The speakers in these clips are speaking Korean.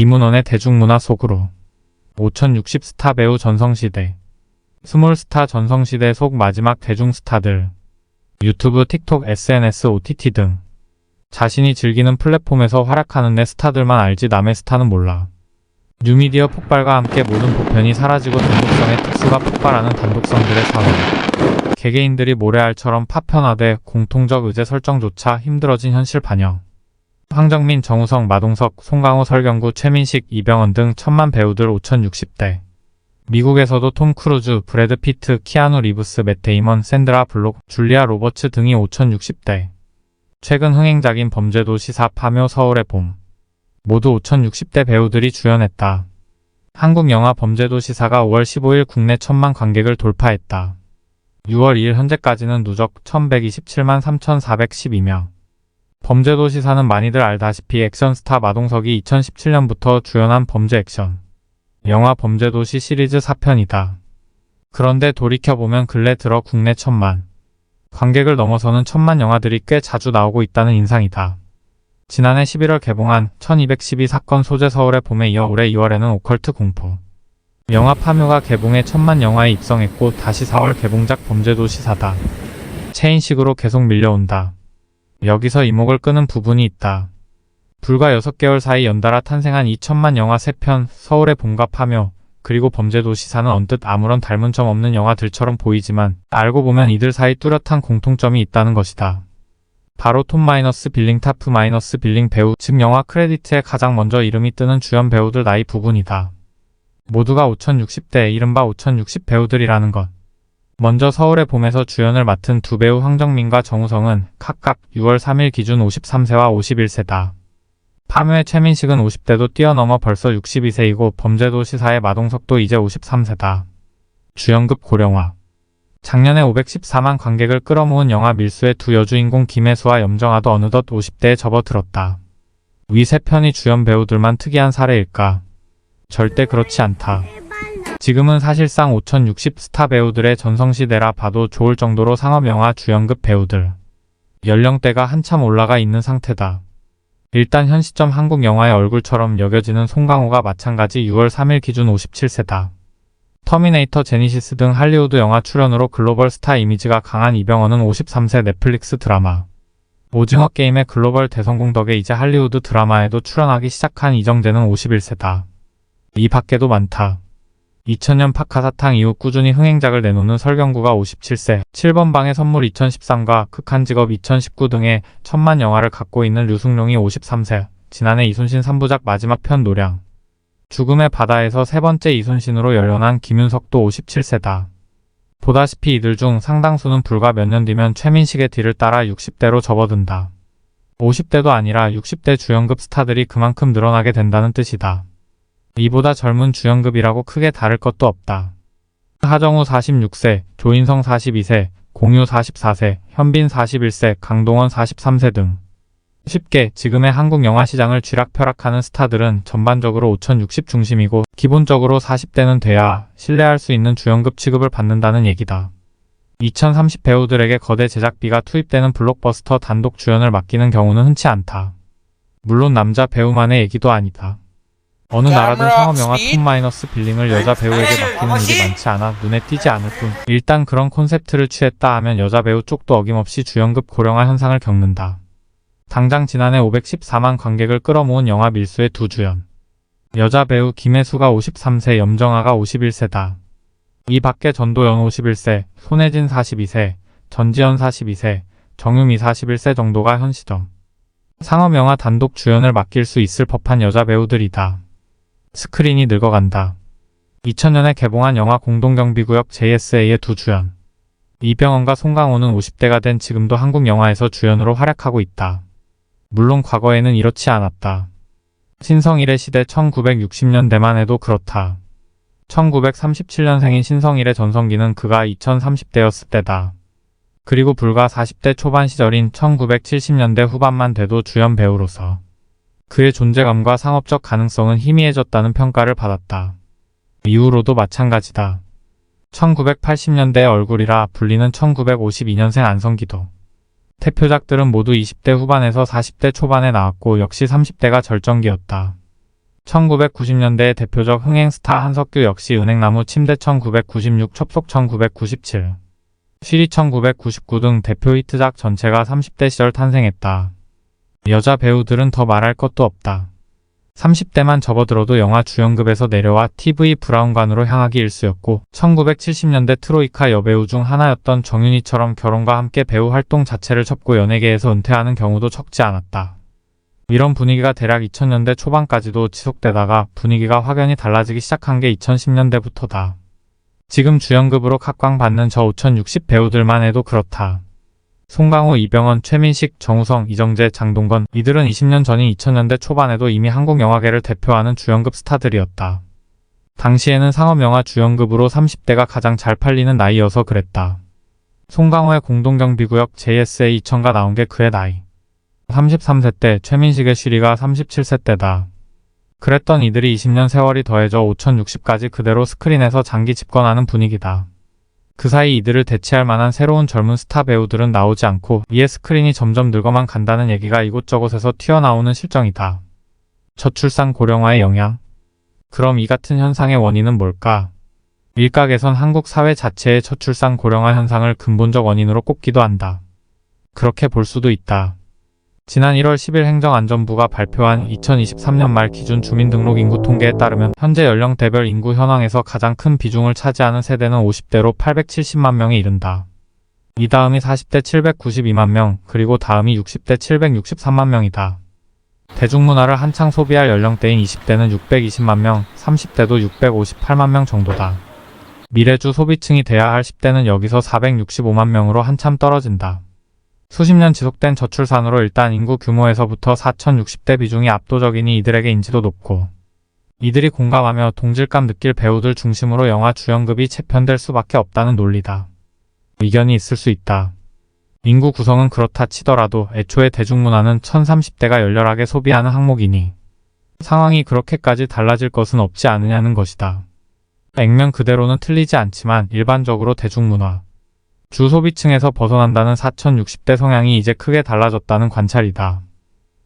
이문원의 대중문화 속으로 5060 스타 배우 전성시대, 스몰스타 전성시대 속 마지막 대중스타들, 유튜브, 틱톡, SNS, OTT 등 자신이 즐기는 플랫폼에서 활약하는 내 스타들만 알지 남의 스타는 몰라. 뉴미디어 폭발과 함께 모든 보편이 사라지고 단독성의 특수가 폭발하는 단독성들의 사회. 개개인들이 모래알처럼 파편화돼 공통적 의제 설정조차 힘들어진 현실 반영. 황정민, 정우성, 마동석, 송강호, 설경구, 최민식, 이병헌 등 천만 배우들 5060대. 미국에서도 톰 크루즈, 브래드 피트, 키아누 리브스, 맷 데이먼, 샌드라 블록, 줄리아 로버츠 등이 5060대. 최근 흥행작인 범죄도시 4, 파묘, 서울의 봄. 모두 5060대 배우들이 주연했다. 한국 영화 범죄도시 4가 5월 15일 국내 1000만 관객을 돌파했다. 6월 2일 현재까지는 누적 1127만 3412명. 범죄도시 4는 많이들 알다시피 액션스타 마동석이 2017년부터 주연한 범죄 액션 영화 범죄도시 시리즈 4편이다. 그런데 돌이켜보면 근래 들어 국내 1000만 관객을 넘어서는 1000만 영화들이 꽤 자주 나오고 있다는 인상이다. 지난해 11월 개봉한 1212 사건 소재 서울의 봄에 이어 올해 2월에는 오컬트 공포 영화 파묘가 개봉해 1000만 영화에 입성했고 다시 4월 개봉작 범죄도시 4다. 체인식으로 계속 밀려온다. 여기서 이목을 끄는 부분이 있다. 불과 6개월 사이 연달아 탄생한 2000만 영화 3편, 서울의 봄과 파묘, 그리고 범죄도시 4는 언뜻 아무런 닮은 점 없는 영화들처럼 보이지만 알고 보면 이들 사이 뚜렷한 공통점이 있다는 것이다. 바로 톰 빌링, 타프 빌링 배우, 즉 영화 크레디트에 가장 먼저 이름이 뜨는 주연 배우들 나이 부분이다. 모두가 5060대, 이른바 5060 배우들이라는 것. 먼저 서울의 봄에서 주연을 맡은 두 배우 황정민과 정우성은 각각 6월 3일 기준 53세와 51세다. 파묘의 최민식은 50대도 뛰어넘어 벌써 62세이고 범죄도시 4의 마동석도 이제 53세다. 주연급 고령화. 작년에 514만 관객을 끌어모은 영화 밀수의 두 여주인공 김혜수와 염정아도 어느덧 50대에 접어들었다. 위 세 편이 주연 배우들만 특이한 사례일까? 절대 그렇지 않다. 지금은 사실상 5060 스타 배우들의 전성시대라 봐도 좋을 정도로 상업영화 주연급 배우들 연령대가 한참 올라가 있는 상태다. 일단 현 시점 한국 영화의 얼굴처럼 여겨지는 송강호가 마찬가지 6월 3일 기준 57세다. 터미네이터, 제니시스 등 할리우드 영화 출연으로 글로벌 스타 이미지가 강한 이병헌은 53세 넷플릭스 드라마 오징어 게임의 글로벌 대성공 덕에 이제 할리우드 드라마에도 출연하기 시작한 이정재는 51세다. 이 밖에도 많다. 2000년 파카사탕 이후 꾸준히 흥행작을 내놓는 설경구가 57세, 7번 방의 선물 2013과 극한 직업 2019 등의 천만 영화를 갖고 있는 류승룡이 53세, 지난해 이순신 3부작 마지막 편 노량, 죽음의 바다에서 세 번째 이순신으로 열연한 김윤석도 57세다. 보다시피 이들 중 상당수는 불과 몇 년 뒤면 최민식의 뒤를 따라 60대로 접어든다. 50대도 아니라 60대 주연급 스타들이 그만큼 늘어나게 된다는 뜻이다. 이보다 젊은 주연급이라고 크게 다를 것도 없다. 하정우 46세, 조인성 42세, 공유 44세, 현빈 41세, 강동원 43세 등 쉽게 지금의 한국 영화 시장을 쥐락펴락하는 스타들은 전반적으로 5060 중심이고 기본적으로 40대는 돼야 신뢰할 수 있는 주연급 취급을 받는다는 얘기다. 2030 배우들에게 거대 제작비가 투입되는 블록버스터 단독 주연을 맡기는 경우는 흔치 않다. 물론 남자 배우만의 얘기도 아니다. 어느 나라든 상업영화 톰 빌링을 여자 배우에게 맡기는 일이 많지 않아 눈에 띄지 않을 뿐 일단 그런 콘셉트를 취했다 하면 여자 배우 쪽도 어김없이 주연급 고령화 현상을 겪는다. 당장 지난해 514만 관객을 끌어모은 영화 밀수의 두 주연. 여자 배우 김혜수가 53세, 염정아가 51세다. 이 밖에 전도연 51세, 손혜진 42세, 전지현 42세, 정유미 41세 정도가 현 시점 상업영화 단독 주연을 맡길 수 있을 법한 여자 배우들이다. 스크린이 늙어간다. 2000년에 개봉한 영화 공동경비구역 JSA의 두 주연. 이병헌과 송강호는 50대가 된 지금도 한국 영화에서 주연으로 활약하고 있다. 물론 과거에는 이렇지 않았다. 신성일의 시대 1960년대만 해도 그렇다. 1937년생인 신성일의 전성기는 그가 2030대였을 때다. 그리고 불과 40대 초반 시절인 1970년대 후반만 돼도 주연 배우로서 그의 존재감과 상업적 가능성은 희미해졌다는 평가를 받았다. 이후로도 마찬가지다. 1980년대의 얼굴이라 불리는 1952년생 안성기도. 대표작들은 모두 20대 후반에서 40대 초반에 나왔고 역시 30대가 절정기였다. 1990년대의 대표적 흥행 스타 한석규 역시 은행나무 침대 1996, 첩속 1997, 쉬리 1999 등 대표 히트작 전체가 30대 시절 탄생했다. 여자 배우들은 더 말할 것도 없다. 30대만 접어들어도 영화 주연급에서 내려와 TV 브라운관으로 향하기 일쑤였고 1970년대 트로이카 여배우 중 하나였던 정윤희처럼 결혼과 함께 배우 활동 자체를 접고 연예계에서 은퇴하는 경우도 적지 않았다. 이런 분위기가 대략 2000년대 초반까지도 지속되다가 분위기가 확연히 달라지기 시작한 게 2010년대부터다. 지금 주연급으로 각광받는 저 5060 배우들만 해도 그렇다. 송강호, 이병헌, 최민식, 정우성, 이정재, 장동건 이들은 20년 전인 2000년대 초반에도 이미 한국 영화계를 대표하는 주연급 스타들이었다. 당시에는 상업영화 주연급으로 30대가 가장 잘 팔리는 나이여서 그랬다. 송강호의 공동경비구역 JSA 2000가 나온 게 그의 나이. 33세 때, 최민식의 쉬리가 37세 때다. 그랬던 이들이 20년 세월이 더해져 5060까지 그대로 스크린에서 장기 집권하는 분위기다. 그 사이 이들을 대체할 만한 새로운 젊은 스타 배우들은 나오지 않고 이에 스크린이 점점 늙어만 간다는 얘기가 이곳저곳에서 튀어나오는 실정이다. 저출산 고령화의 영향? 그럼 이 같은 현상의 원인은 뭘까? 일각에선 한국 사회 자체의 저출산 고령화 현상을 근본적 원인으로 꼽기도 한다. 그렇게 볼 수도 있다. 지난 1월 10일 행정안전부가 발표한 2023년 말 기준 주민등록인구 통계에 따르면 현재 연령대별 인구 현황에서 가장 큰 비중을 차지하는 세대는 50대로 870만 명에 이른다. 이 다음이 40대 792만 명, 그리고 다음이 60대 763만 명이다. 대중문화를 한창 소비할 연령대인 20대는 620만 명, 30대도 658만 명 정도다. 미래주 소비층이 돼야 할 10대는 여기서 465만 명으로 한참 떨어진다. 수십 년 지속된 저출산으로 일단 인구 규모에서부터 4060대 비중이 압도적이니 이들에게 인지도 높고 이들이 공감하며 동질감 느낄 배우들 중심으로 영화 주연급이 재편될 수밖에 없다는 논리다. 의견이 있을 수 있다. 인구 구성은 그렇다 치더라도 애초에 대중문화는 1030대가 열렬하게 소비하는 항목이니 상황이 그렇게까지 달라질 것은 없지 않느냐는 것이다. 액면 그대로는 틀리지 않지만 일반적으로 대중문화 주소비층에서 벗어난다는 4060대 성향이 이제 크게 달라졌다는 관찰이다.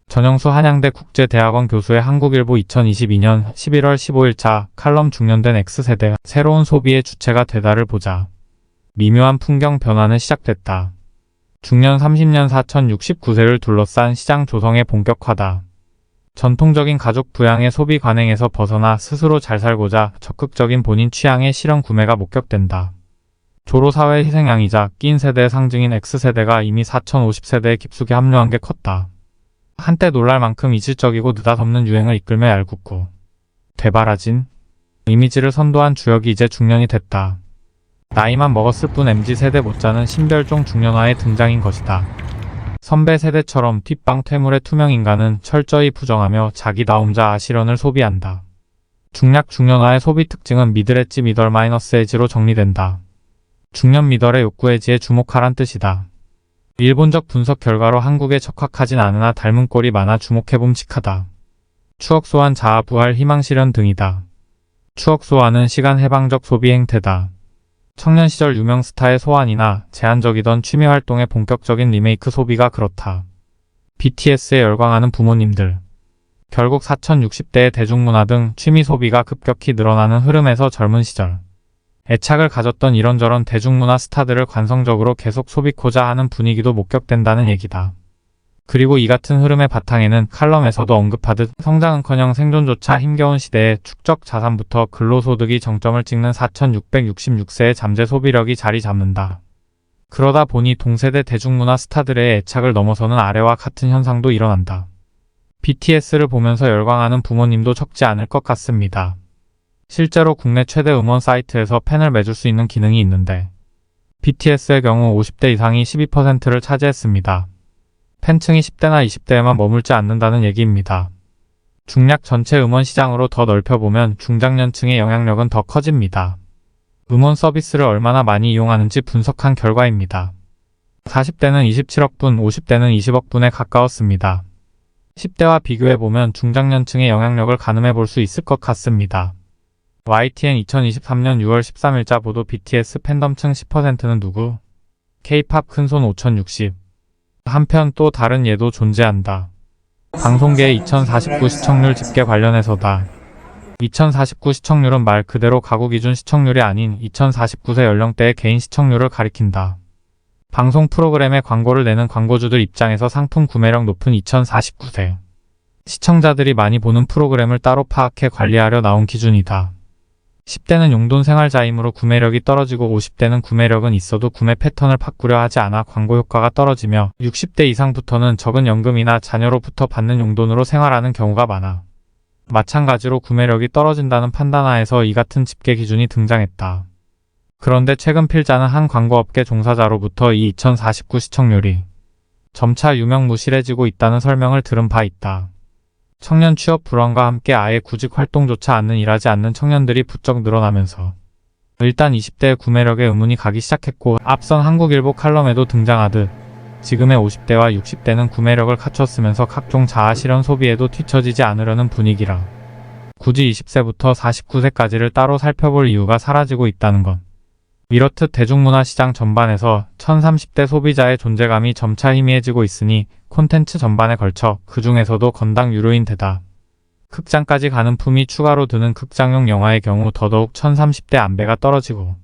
전영수 한양대 국제대학원 교수의 한국일보 2022년 11월 15일자 칼럼 중년된 X세대 새로운 소비의 주체가 되다를 보자. 미묘한 풍경 변화는 시작됐다. 중년 30년 4069세를 둘러싼 시장 조성의 본격화다. 전통적인 가족 부양의 소비 관행에서 벗어나 스스로 잘 살고자 적극적인 본인 취향의 실현 구매가 목격된다. 조로사회 희생양이자 낀 세대의 상징인 X세대가 이미 4050세대에 깊숙이 합류한 게 컸다. 한때 놀랄 만큼 이질적이고 느닷없는 유행을 이끌며 얄궂고 되바라진 이미지를 선도한 주역이 이제 중년이 됐다. 나이만 먹었을 뿐 MZ세대 못지않은 신별종 중년화의 등장인 것이다. 선배 세대처럼 뒷방 퇴물의 투명인간은 철저히 부정하며 자기 나 혼자 아시런을 소비한다. 중략 중년화의 소비 특징은 미들엣지 미덜 마이너스 에지로 정리된다. 중년 미덜의 욕구 해지에 주목하란 뜻이다. 일본적 분석 결과로 한국에 적합하진 않으나 닮은 꼴이 많아 주목해봄직하다. 추억 소환, 자아 부활, 희망 실현 등이다. 추억 소환은 시간 해방적 소비 행태다. 청년 시절 유명 스타의 소환이나 제한적이던 취미 활동의 본격적인 리메이크 소비가 그렇다. BTS에 열광하는 부모님들. 결국 4060대의 대중문화 등 취미 소비가 급격히 늘어나는 흐름에서 젊은 시절 애착을 가졌던 이런저런 대중문화 스타들을 관성적으로 계속 소비코자 하는 분위기도 목격된다는 얘기다. 그리고 이 같은 흐름의 바탕에는 칼럼에서도 언급하듯 성장은커녕 생존조차 힘겨운 시대에 축적 자산부터 근로소득이 정점을 찍는 4666세의 잠재 소비력이 자리 잡는다. 그러다 보니 동세대 대중문화 스타들의 애착을 넘어서는 아래와 같은 현상도 일어난다. BTS를 보면서 열광하는 부모님도 적지 않을 것 같습니다. 실제로 국내 최대 음원 사이트에서 팬을 맺을 수 있는 기능이 있는데 BTS의 경우 50대 이상이 12%를 차지했습니다. 팬층이 10대나 20대에만 머물지 않는다는 얘기입니다. 중략 전체 음원 시장으로 더 넓혀보면 중장년층의 영향력은 더 커집니다. 음원 서비스를 얼마나 많이 이용하는지 분석한 결과입니다. 40대는 27억 분, 50대는 20억 분에 가까웠습니다. 10대와 비교해보면 중장년층의 영향력을 가늠해 볼 수 있을 것 같습니다. YTN 2023년 6월 13일자 보도 BTS 팬덤층 10%는 누구? K-팝 큰손 5060. 한편 또 다른 예도 존재한다. 방송계의 2049 시청률 집계 관련해서다. 2049 시청률은 말 그대로 가구 기준 시청률이 아닌 2049세 연령대의 개인 시청률을 가리킨다. 방송 프로그램에 광고를 내는 광고주들 입장에서 상품 구매력 높은 2049세 시청자들이 많이 보는 프로그램을 따로 파악해 관리하려 나온 기준이다. 10대는 용돈 생활자이므로 구매력이 떨어지고 50대는 구매력은 있어도 구매 패턴을 바꾸려 하지 않아 광고 효과가 떨어지며 60대 이상부터는 적은 연금이나 자녀로부터 받는 용돈으로 생활하는 경우가 많아. 마찬가지로 구매력이 떨어진다는 판단하에서 이 같은 집계 기준이 등장했다. 그런데 최근 필자는 한 광고업계 종사자로부터 이 2049 시청률이 점차 유명무실해지고 있다는 설명을 들은 바 있다. 청년 취업 불안과 함께 아예 구직 활동조차 일하지 않는 청년들이 부쩍 늘어나면서 일단 20대의 구매력에 의문이 가기 시작했고 앞선 한국일보 칼럼에도 등장하듯 지금의 50대와 60대는 구매력을 갖췄으면서 각종 자아실현 소비에도 뒤처지지 않으려는 분위기라 굳이 20세부터 49세까지를 따로 살펴볼 이유가 사라지고 있다는 것. 이렇듯 대중문화 시장 전반에서 1030대 소비자의 존재감이 점차 희미해지고 있으니 콘텐츠 전반에 걸쳐 그 중에서도 건당 유료인 데다 극장까지 가는 품이 추가로 드는 극장용 영화의 경우 더더욱 1030대 안배가 떨어지고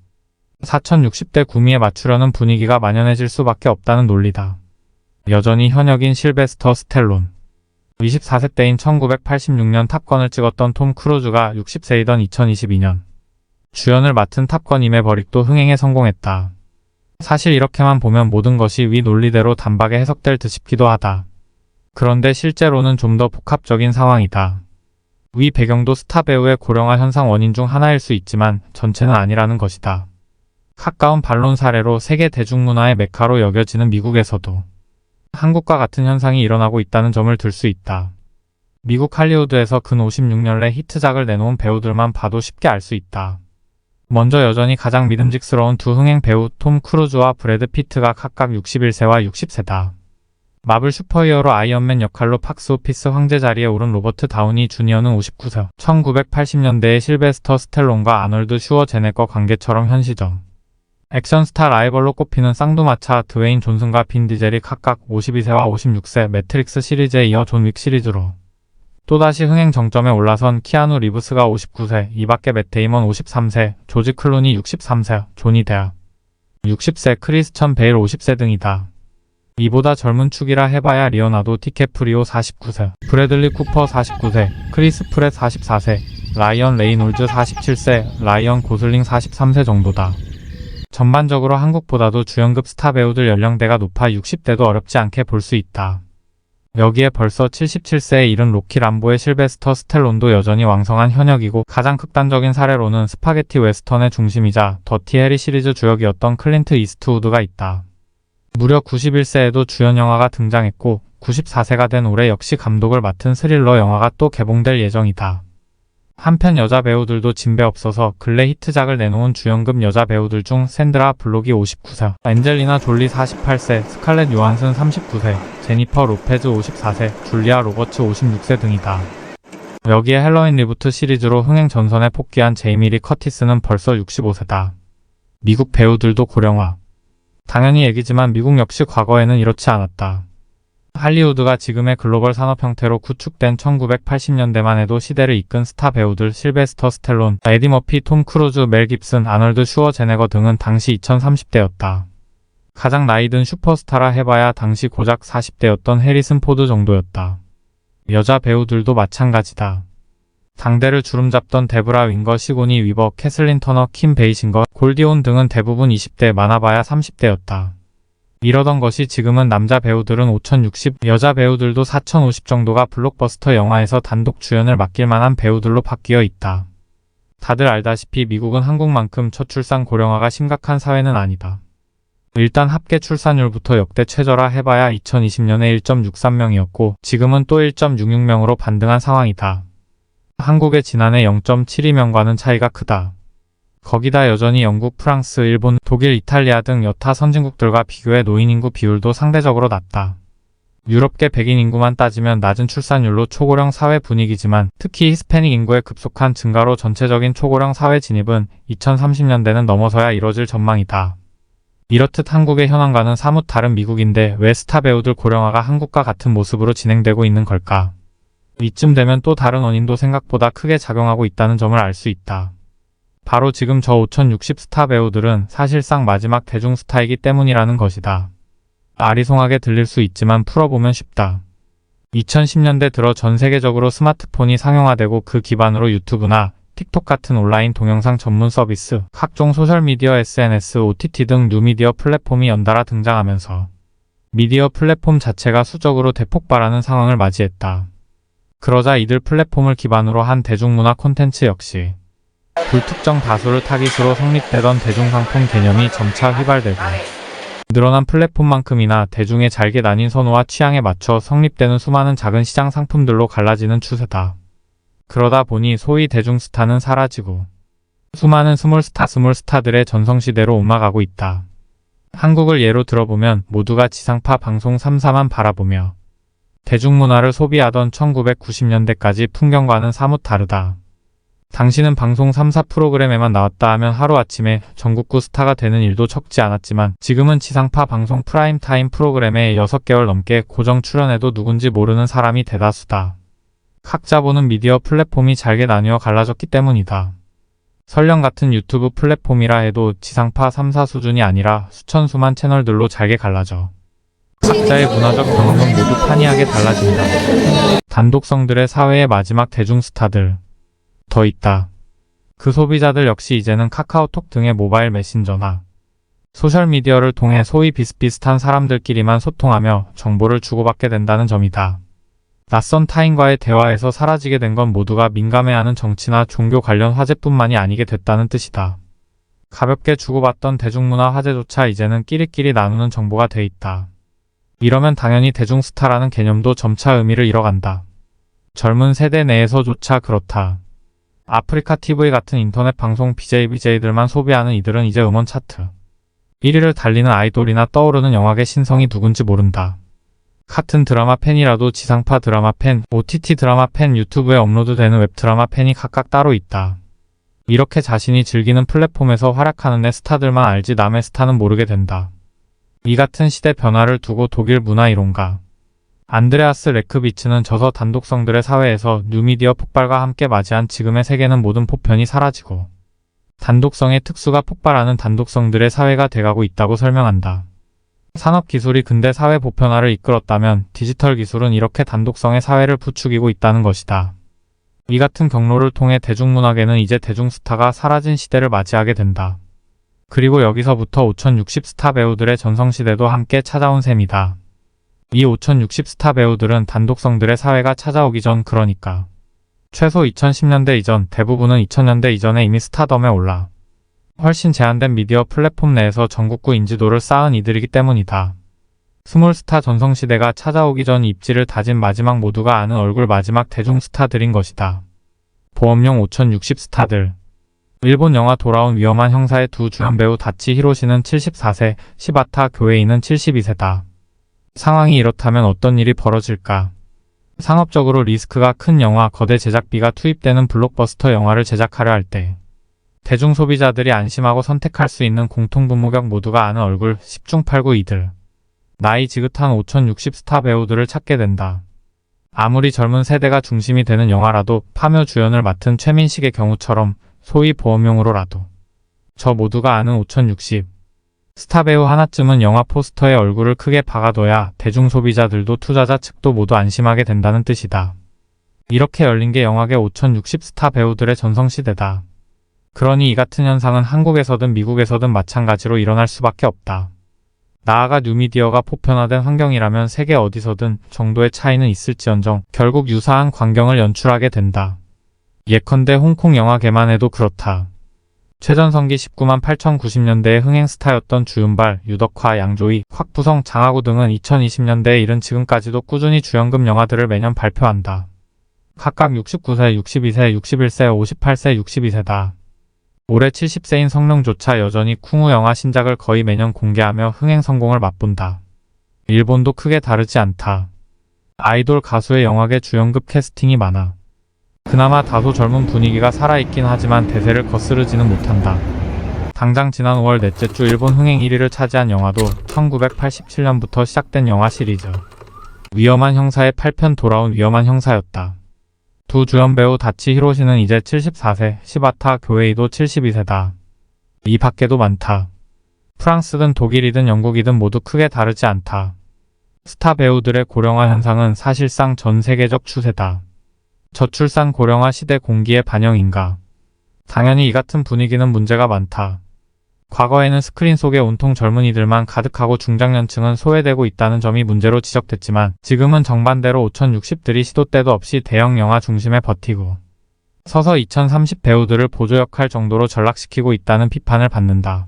4060대 구미에 맞추려는 분위기가 만연해질 수밖에 없다는 논리다. 여전히 현역인 실베스터 스텔론 24세 때인 1986년 탑건을 찍었던 톰 크루즈가 60세이던 2022년 주연을 맡은 탑건 이매버릭도 흥행에 성공했다. 사실 이렇게만 보면 모든 것이 위 논리대로 단박에 해석될 듯 싶기도 하다. 그런데 실제로는 좀 더 복합적인 상황이다. 위 배경도 스타 배우의 고령화 현상 원인 중 하나일 수 있지만 전체는 아니라는 것이다. 가까운 반론 사례로 세계 대중문화의 메카로 여겨지는 미국에서도 한국과 같은 현상이 일어나고 있다는 점을 들 수 있다. 미국 할리우드에서 근 56년 내 히트작을 내놓은 배우들만 봐도 쉽게 알 수 있다. 먼저 여전히 가장 믿음직스러운 두 흥행 배우 톰 크루즈와 브래드 피트가 각각 61세와 60세다. 마블 슈퍼히어로 아이언맨 역할로 박스오피스 황제 자리에 오른 로버트 다우니 주니어는 59세. 1980년대의 실베스터 스텔론과 아놀드 슈워제네거 관계처럼 현시점. 액션 스타 라이벌로 꼽히는 쌍두마차 드웨인 존슨과 빈 디젤이 각각 52세와 56세 매트릭스 시리즈에 이어 존 윅 시리즈로 또다시 흥행 정점에 올라선 키아누 리브스가 59세, 이밖에 맷 데이먼 53세, 조지 클루니 63세, 조니 데아 60세, 크리스천 베일 50세 등이다. 이보다 젊은 축이라 해봐야 리오나도 디캐프리오 49세, 브래들리 쿠퍼 49세, 크리스 프렛 44세, 라이언 레이놀즈 47세, 라이언 고슬링 43세 정도다. 전반적으로 한국보다도 주연급 스타 배우들 연령대가 높아 60대도 어렵지 않게 볼 수 있다. 여기에 벌써 77세에 이른 로키 람보의 실베스터 스텔론도 여전히 왕성한 현역이고 가장 극단적인 사례로는 스파게티 웨스턴의 중심이자 더티 해리 시리즈 주역이었던 클린트 이스트우드가 있다. 무려 91세에도 주연 영화가 등장했고 94세가 된 올해 역시 감독을 맡은 스릴러 영화가 또 개봉될 예정이다. 한편 여자 배우들도 진배 없어서 근래 히트작을 내놓은 주연급 여자 배우들 중 샌드라 블록이 59세, 앤젤리나 졸리 48세, 스칼렛 요한슨 39세, 제니퍼 로페즈 54세, 줄리아 로버츠 56세 등이다. 여기에 헬로윈 리부트 시리즈로 흥행 전선에 복귀한 제이미 리 커티스는 벌써 65세다. 미국 배우들도 고령화. 당연히 얘기지만 미국 역시 과거에는 이렇지 않았다. 할리우드가 지금의 글로벌 산업 형태로 구축된 1980년대만 해도 시대를 이끈 스타 배우들 실베스터 스텔론, 에디 머피, 톰 크루즈, 멜 깁슨, 아놀드 슈워제네거 등은 당시 2030대였다. 가장 나이든 슈퍼스타라 해봐야 당시 고작 40대였던 해리슨 포드 정도였다. 여자 배우들도 마찬가지다. 당대를 주름잡던 데브라 윙거, 시고니 위버, 캐슬린 터너, 킴 베이싱거, 골디온 등은 대부분 20대, 많아봐야 30대였다. 이러던 것이 지금은 남자 배우들은 5060, 여자 배우들도 4050 정도가 블록버스터 영화에서 단독 주연을 맡길 만한 배우들로 바뀌어 있다. 다들 알다시피 미국은 한국만큼 저출산 고령화가 심각한 사회는 아니다. 일단 합계 출산율부터 역대 최저라 해봐야 2020년에 1.63명이었고 지금은 또 1.66명으로 반등한 상황이다. 한국의 지난해 0.72명과는 차이가 크다. 거기다 여전히 영국, 프랑스, 일본, 독일, 이탈리아 등 여타 선진국들과 비교해 노인 인구 비율도 상대적으로 낮다. 유럽계 백인 인구만 따지면 낮은 출산율로 초고령 사회 분위기지만 특히 히스패닉 인구의 급속한 증가로 전체적인 초고령 사회 진입은 2030년대는 넘어서야 이뤄질 전망이다. 이렇듯 한국의 현황과는 사뭇 다른 미국인데 왜 스타 배우들 고령화가 한국과 같은 모습으로 진행되고 있는 걸까? 이쯤 되면 또 다른 원인도 생각보다 크게 작용하고 있다는 점을 알 수 있다. 바로 지금 저 5060 스타 배우들은 사실상 마지막 대중 스타이기 때문이라는 것이다. 아리송하게 들릴 수 있지만 풀어보면 쉽다. 2010년대 들어 전 세계적으로 스마트폰이 상용화되고 그 기반으로 유튜브나 틱톡 같은 온라인 동영상 전문 서비스, 각종 소셜미디어 SNS, OTT 등 뉴미디어 플랫폼이 연달아 등장하면서 미디어 플랫폼 자체가 수적으로 대폭발하는 상황을 맞이했다. 그러자 이들 플랫폼을 기반으로 한 대중문화 콘텐츠 역시 불특정 다수를 타깃으로 성립되던 대중상품 개념이 점차 휘발되고 늘어난 플랫폼만큼이나 대중의 잘게 나뉜 선호와 취향에 맞춰 성립되는 수많은 작은 시장 상품들로 갈라지는 추세다. 그러다 보니 소위 대중스타는 사라지고 수많은 스몰스타들의 전성시대로 옮아가고 있다. 한국을 예로 들어보면 모두가 지상파 방송 3사만 바라보며 대중문화를 소비하던 1990년대까지 풍경과는 사뭇 다르다. 당시는 방송 3사 프로그램에만 나왔다 하면 하루아침에 전국구 스타가 되는 일도 적지 않았지만 지금은 지상파 방송 프라임타임 프로그램에 6개월 넘게 고정 출연해도 누군지 모르는 사람이 대다수다. 각자 보는 미디어 플랫폼이 잘게 나뉘어 갈라졌기 때문이다. 설령 같은 유튜브 플랫폼이라 해도 지상파 3사 수준이 아니라 수천 수만 채널들로 잘게 갈라져 각자의 문화적 경험은 모두 판이하게 달라진다. 단독성들의 사회의 마지막 대중스타들 더 있다. 그 소비자들 역시 이제는 카카오톡 등의 모바일 메신저나 소셜미디어를 통해 소위 비슷비슷한 사람들끼리만 소통하며 정보를 주고받게 된다는 점이다. 낯선 타인과의 대화에서 사라지게 된 건 모두가 민감해하는 정치나 종교 관련 화제뿐만이 아니게 됐다는 뜻이다. 가볍게 주고받던 대중문화 화제조차 이제는 끼리끼리 나누는 정보가 돼 있다. 이러면 당연히 대중스타라는 개념도 점차 의미를 잃어간다. 젊은 세대 내에서조차 그렇다. 아프리카 TV 같은 인터넷 방송 BJ들만 소비하는 이들은 이제 음원 차트 1위를 달리는 아이돌이나 떠오르는 영화계 신성이 누군지 모른다. 같은 드라마 팬이라도 지상파 드라마 팬, OTT 드라마 팬, 유튜브에 업로드되는 웹드라마 팬이 각각 따로 있다. 이렇게 자신이 즐기는 플랫폼에서 활약하는 내 스타들만 알지 남의 스타는 모르게 된다. 이 같은 시대 변화를 두고 독일 문화이론가 안드레아스 레크비츠는 저서 단독성들의 사회에서 뉴미디어 폭발과 함께 맞이한 지금의 세계는 모든 포편이 사라지고 단독성의 특수가 폭발하는 단독성들의 사회가 돼가고 있다고 설명한다. 산업기술이 근대 사회 보편화를 이끌었다면 디지털 기술은 이렇게 단독성의 사회를 부추기고 있다는 것이다. 이 같은 경로를 통해 대중문화계는 이제 대중스타가 사라진 시대를 맞이하게 된다. 그리고 여기서부터 5060 스타 배우들의 전성시대도 함께 찾아온 셈이다. 이 5060 스타 배우들은 단독성들의 사회가 찾아오기 전, 그러니까 최소 2010년대 이전, 대부분은 2000년대 이전에 이미 스타덤에 올라 훨씬 제한된 미디어 플랫폼 내에서 전국구 인지도를 쌓은 이들이기 때문이다. 스몰스타 전성시대가 찾아오기 전 입지를 다진 마지막 모두가 아는 얼굴 마지막 대중스타들인 것이다. 보험용 5060 스타들. 일본 영화 돌아온 위험한 형사의 두 주연 배우 다치 히로시는 74세, 시바타 교웨이는 72세다. 상황이 이렇다면 어떤 일이 벌어질까? 상업적으로 리스크가 큰 영화, 거대 제작비가 투입되는 블록버스터 영화를 제작하려 할 때 대중 소비자들이 안심하고 선택할 수 있는 공통분모격 모두가 아는 얼굴 10중 8구 이들. 나이 지긋한 5060 스타 배우들을 찾게 된다. 아무리 젊은 세대가 중심이 되는 영화라도 파묘 주연을 맡은 최민식의 경우처럼 소위 보험용으로라도 저 모두가 아는 5060 스타 배우 하나쯤은 영화 포스터에 얼굴을 크게 박아둬야 대중 소비자들도 투자자 측도 모두 안심하게 된다는 뜻이다. 이렇게 열린 게 영화계 5060 스타 배우들의 전성시대다. 그러니 이 같은 현상은 한국에서든 미국에서든 마찬가지로 일어날 수밖에 없다. 나아가 뉴미디어가 보편화된 환경이라면 세계 어디서든 정도의 차이는 있을지언정 결국 유사한 광경을 연출하게 된다. 예컨대 홍콩 영화계만 해도 그렇다. 최전성기 19만 8,090년대의 흥행 스타였던 주윤발, 유덕화, 양조위, 곽부성, 장하구 등은 2020년대에 이른 지금까지도 꾸준히 주연급 영화들을 매년 발표한다. 각각 69세, 62세, 61세, 58세, 62세다. 올해 70세인 성룡조차 여전히 쿵우 영화 신작을 거의 매년 공개하며 흥행 성공을 맛본다. 일본도 크게 다르지 않다. 아이돌 가수의 영화계 주연급 캐스팅이 많아. 그나마 다소 젊은 분위기가 살아있긴 하지만 대세를 거스르지는 못한다. 당장 지난 5월 넷째 주 일본 흥행 1위를 차지한 영화도 1987년부터 시작된 영화 시리즈 위험한 형사의 8편 돌아온 위험한 형사였다. 두 주연 배우 다치 히로시는 이제 74세, 시바타 교웨이도 72세다. 이 밖에도 많다. 프랑스든 독일이든 영국이든 모두 크게 다르지 않다. 스타 배우들의 고령화 현상은 사실상 전 세계적 추세다. 저출산 고령화 시대 공기의 반영인가? 당연히 이 같은 분위기는 문제가 많다. 과거에는 스크린 속에 온통 젊은이들만 가득하고 중장년층은 소외되고 있다는 점이 문제로 지적됐지만 지금은 정반대로 5060들이 시도 때도 없이 대형 영화 중심에 버티고 서서 2030 배우들을 보조 역할 정도로 전락시키고 있다는 비판을 받는다.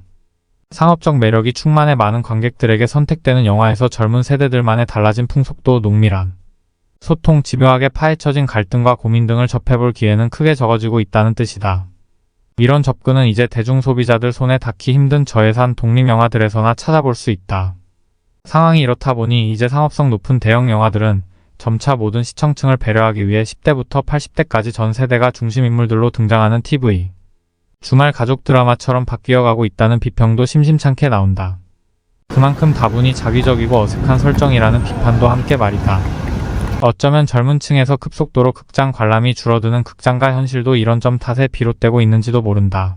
상업적 매력이 충만해 많은 관객들에게 선택되는 영화에서 젊은 세대들만의 달라진 풍속도 농밀한 소통, 집요하게 파헤쳐진 갈등과 고민 등을 접해볼 기회는 크게 적어지고 있다는 뜻이다. 이런 접근은 이제 대중 소비자들 손에 닿기 힘든 저예산 독립영화들에서나 찾아볼 수 있다. 상황이 이렇다 보니 이제 상업성 높은 대형 영화들은 점차 모든 시청층을 배려하기 위해 10대부터 80대까지 전 세대가 중심 인물들로 등장하는 TV, 주말 가족 드라마처럼 바뀌어가고 있다는 비평도 심심찮게 나온다. 그만큼 다분히 자기적이고 어색한 설정이라는 비판도 함께 말이다. 어쩌면 젊은 층에서 급속도로 극장 관람이 줄어드는 극장가 현실도 이런 점 탓에 비롯되고 있는지도 모른다.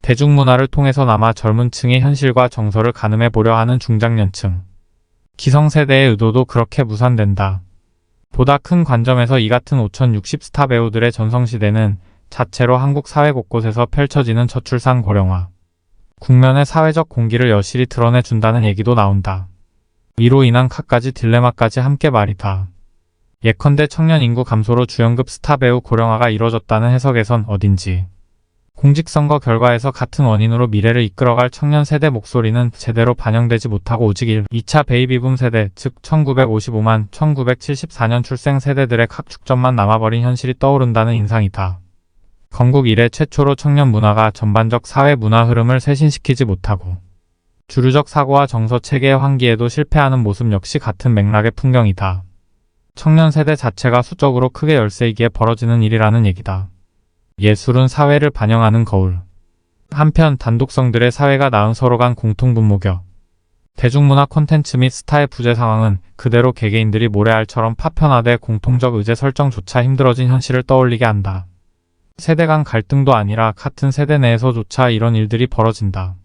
대중문화를 통해서나마 젊은 층의 현실과 정서를 가늠해 보려 하는 중장년층, 기성세대의 의도도 그렇게 무산된다. 보다 큰 관점에서 이 같은 5060 스타 배우들의 전성시대는 자체로 한국 사회 곳곳에서 펼쳐지는 저출산 고령화, 국면의 사회적 공기를 여실히 드러내준다는 얘기도 나온다. 이로 인한 갖가지 딜레마까지 함께 말이다. 예컨대 청년 인구 감소로 주연급 스타 배우 고령화가 이뤄졌다는 해석에선 어딘지 공직선거 결과에서 같은 원인으로 미래를 이끌어갈 청년 세대 목소리는 제대로 반영되지 못하고 오직 1, 2차 베이비붐 세대, 즉 1955만, 1974년 출생 세대들의 각축점만 남아버린 현실이 떠오른다는 인상이다. 건국 이래 최초로 청년 문화가 전반적 사회 문화 흐름을 쇄신시키지 못하고 주류적 사고와 정서 체계의 환기에도 실패하는 모습 역시 같은 맥락의 풍경이다. 청년 세대 자체가 수적으로 크게 열세이기에 벌어지는 일이라는 얘기다. 예술은 사회를 반영하는 거울. 한편 단독성들의 사회가 낳은 서로 간 공통분모격. 대중문화 콘텐츠 및 스타의 부재 상황은 그대로 개개인들이 모래알처럼 파편화돼 공통적 의제 설정조차 힘들어진 현실을 떠올리게 한다. 세대 간 갈등도 아니라 같은 세대 내에서조차 이런 일들이 벌어진다.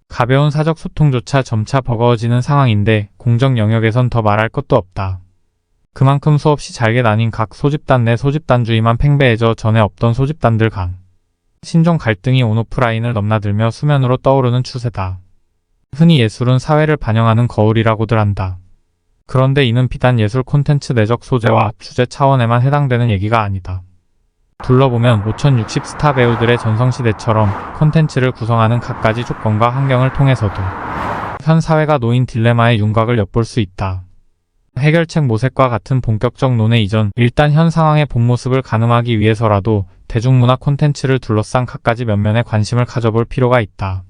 가벼운 사적 소통조차 점차 버거워지는 상황인데 공적 영역에선 더 말할 것도 없다. 그만큼 수없이 잘게 나뉜 각 소집단 내 소집단주의만 팽배해져 전에 없던 소집단들 간 신종 갈등이 온오프라인을 넘나들며 수면으로 떠오르는 추세다. 흔히 예술은 사회를 반영하는 거울이라고들 한다. 그런데 이는 비단 예술 콘텐츠 내적 소재와 주제 차원에만 해당되는 얘기가 아니다. 둘러보면 5060 스타 배우들의 전성시대처럼 콘텐츠를 구성하는 갖가지 조건과 환경을 통해서도 현 사회가 놓인 딜레마의 윤곽을 엿볼 수 있다. 해결책 모색과 같은 본격적 논의 이전 일단 현 상황의 본 모습을 가늠하기 위해서라도 대중문화 콘텐츠를 둘러싼 갖가지 면면에 관심을 가져볼 필요가 있다.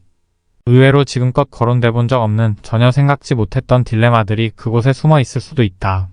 의외로 지금껏 거론돼 본 적 없는 전혀 생각지 못했던 딜레마들이 그곳에 숨어 있을 수도 있다.